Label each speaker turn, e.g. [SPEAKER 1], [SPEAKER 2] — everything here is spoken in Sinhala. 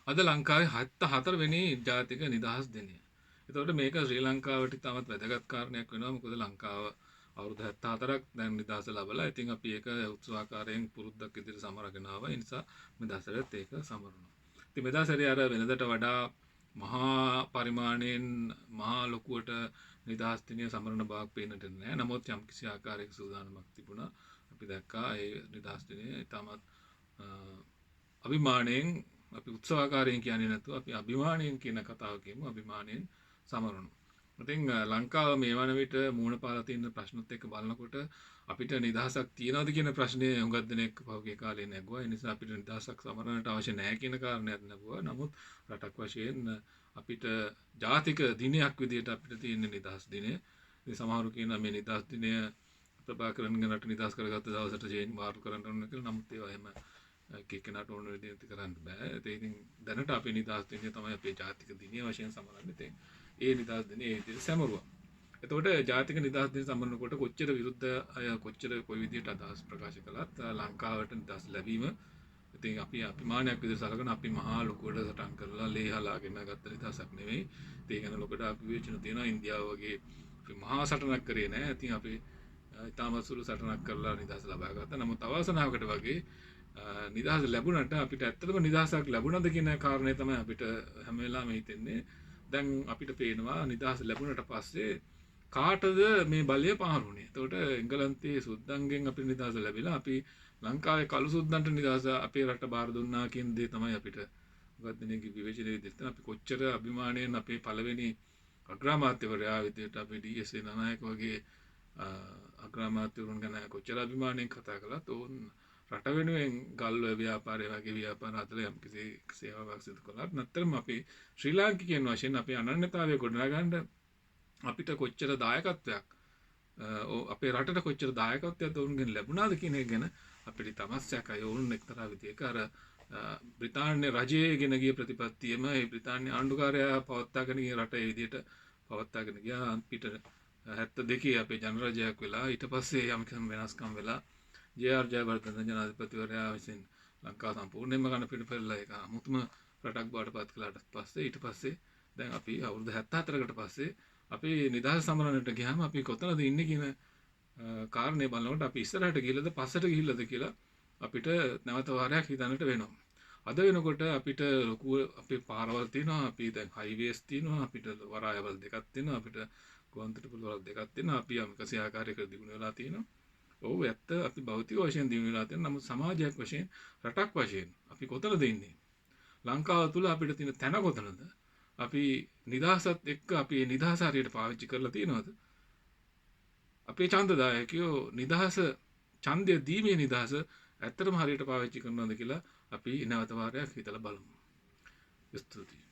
[SPEAKER 1] අද ලංකාවේ 74 වෙනි ජාතික නිදහස් දිනය. එතකොට මේක ශ්‍රී ලංකාවට ඉතාමත් වැදගත් කාරණයක් වෙනවා. මොකද ලංකාව අවුරුදු 74ක් දැන් නිදහස ලැබලා. ඉතින් අපි ඒක උත්සවාකාරයෙන් පුරුද්දක් විදිහට සමරගෙන ආවා. ඒ නිසා මෙදාසරත් ඒක සමරනවා. ඉතින් මෙදාසරේ අර වෙනදට වඩා මහා පරිමාණයෙන් මහා ලොකුවට නිදහස් දිනය සමරන බවක් පේන්නට නැහැ. නමුත් යම් කිසි ආකාරයක සූදානමක් තිබුණා. අපි දැක්කා ඒ නිදහස් දිනය ඉතාමත් අභිමාණයෙන් අපි උත්සවාකාරයෙන් කියන්නේ නැතුව අපි අභිමාණයෙන් කියන කතාව කියමු. අභිමාණයෙන් සමරනවා. ඉතින් ලංකාව මේ වන විට මූණ පාලා තියෙන ප්‍රශ්නත් එක්ක බලනකොට අපිට නිදහසක් තියනවද කියන ප්‍රශ්නේ හුඟක් දෙනෙක් පහුගිය කාලේ නැගුවා. ඒ නිසා අපිට නිදහසක් සමරන්නට අවශ්‍ය නැහැ කියන කාරණයක් නැගුවා. නමුත් රටක් වශයෙන් අපිට ජාතික දිනයක් විදිහට අපිට තියෙන නිදහස් දිනය. ඉතින් සමහරු කියනවා මේ නිදහස් දිනය ප්‍රභාකරන්ගේ රට නිදහස් කරගත්ත දවසට ජේන් මාරු කරන්න ඕන කියලා. නමුත් ඒවා එහෙම කෙනෙකුට ඕන විදිහට කරන්න බෑ. ඒ ඉතින් දැනට අපේ නිදහස් දිනය තමයි අපේ ජාතික දිනය වශයෙන් සමරන්නේ. ඒ නිදහස් දිනේ ඒ විදිහට සැමරුවා. එතකොට ජාතික නිදහස් දින සමරනකොට කොච්චර විරුද්ධ අය කොච්චර කොයි විදිහට අදහස් ප්‍රකාශ කළත් ලංකාවට නිදහස් ලැබීම ඉතින් අපි අභිමානයක් විදිහට සලකන අපි මහා ලොකුවට සටන් කරලා ලේහලාගෙන ගත්ත නිදහසක් නෙවෙයි. ඒ ගැන ලොකට අපි විවේචන තියෙනවා. ඉන්දියාව වගේ අපි මහා සටනක් කරේ නැහැ. ඉතින් අපි ඉතාමත් සුළු සටනක් කරලා නිදහස ලබා ගත්තා. නමුත් අවසනාවකට වගේ නිදහස ලැබුණට අපිට ඇත්තටම නිදහසක් ලැබුණද කියන කාරණේ තමයි අපිට හැම වෙලාවෙම හිතෙන්නේ. දැන් අපිට පේනවා නිදහස ලැබුණට පස්සේ කාටද මේ බලය පහරුනේ. එතකොට එංගලන්තයේ සුද්දන්ගෙන් අපිට නිදහස ලැබිලා අපි ලංකාවේ කළු සුද්දන්ට නිදහස අපේ රට බාර දුන්නා කියන දේ තමයි අපිට මොකක්ද දෙනෙක්ගේ විවේචනයේ දෙන්න අපි කොච්චර අභිමාණයෙන් අපේ පළවෙනි අග්‍රාමාත්‍යවරයා විදිහට අපි ඩී.එස්.ඒ නායක වගේ අග්‍රාමාත්‍යවරුන් ගැන කොච්චර අභිමාණයෙන් කතා කළත් ඕන් රට වෙනුවෙන් ගල් ව්‍යාපාරය වගේ ව්‍යාපාර අතර යම්කිසි සේවාවක් සිදු කළාත් නැත්තරම අපි ශ්‍රී ලාංකිකයන් වශයෙන් අපේ අනන්‍යතාවය ගොඩනගන්න අපිට කොච්චර දායකත්වයක් අපේ රටට කොච්චර දායකත්වයක් ඔවුන්ගෙන් ලැබුණාද කියන එක ගැන අපිට තමස්යකයි. ඔවුන් එක්තරා විදිහක අර බ්‍රිතාන්‍ය රජයේ ගෙන ගිය ප්‍රතිපත්තියම ඒ බ්‍රිතාන්‍ය ආණ්ඩුකාරයා පවත්වාගෙන ගිය රට ඒ විදිහට පවත්වාගෙන ගියා. අපිට 72 අපේ ජනරජයක් වෙලා ඊට පස්සේ යම් වෙනස්කම් වෙලා ජේ.ආර්. ජයවර්ධන ජනාධිපතිවරයා විසින් ලංකාව සම්පූර්ණයෙන්ම කන පිට පෙරලා ඒක අමුතුම රටක් බවට පත් කළාට පස්සේ ඊට පස්සේ දැන් අපි අවුරුදු 74කට පස්සේ අපි නිදහස සමරන්නට ගියාම අපි කොතනද ඉන්නේ කියන කාරණේ බලනකොට අපි ඉස්සරහට ගිහිල්ලාද පස්සට ගිහිල්ලාද කියලා අපිට නැවත වාරයක් හිතන්නට වෙනවා. අද වෙනකොට අපිට ලොකු අපේ පාරවල් තියෙනවා, අපි දැන් හයිවේස් තියෙනවා, අපිට වරායවල් දෙකක් තියෙනවා, අපිට ගුවන්තොටුපළ වල දෙකක් තියෙනවා, අපි යම්කිසි ආකාරයකට දියුණු වෙලා තියෙනවා. ඔව් ඇත්ත අපි භෞතික වශයෙන් දියුණු වෙලා තියෙනවා. නමුත් සමාජයක් වශයෙන් රටක් වශයෙන් අපි කොතනද ඉන්නේ? ලංකාව තුල අපිට තියෙන තැන කොතනද? අපි නිදහසත් එක්ක අපි නිදහස හරියට පාවිච්චි කරලා තියෙනවද? අපේ ඡන්දදායකයෝ නිදහස ඡන්දය දීමේ නිදහස ඇත්තටම හරියට පාවිච්චි කරනවද කියලා අපි නැවත වාරයක් හිතලා බලමු. ස්තුතියි.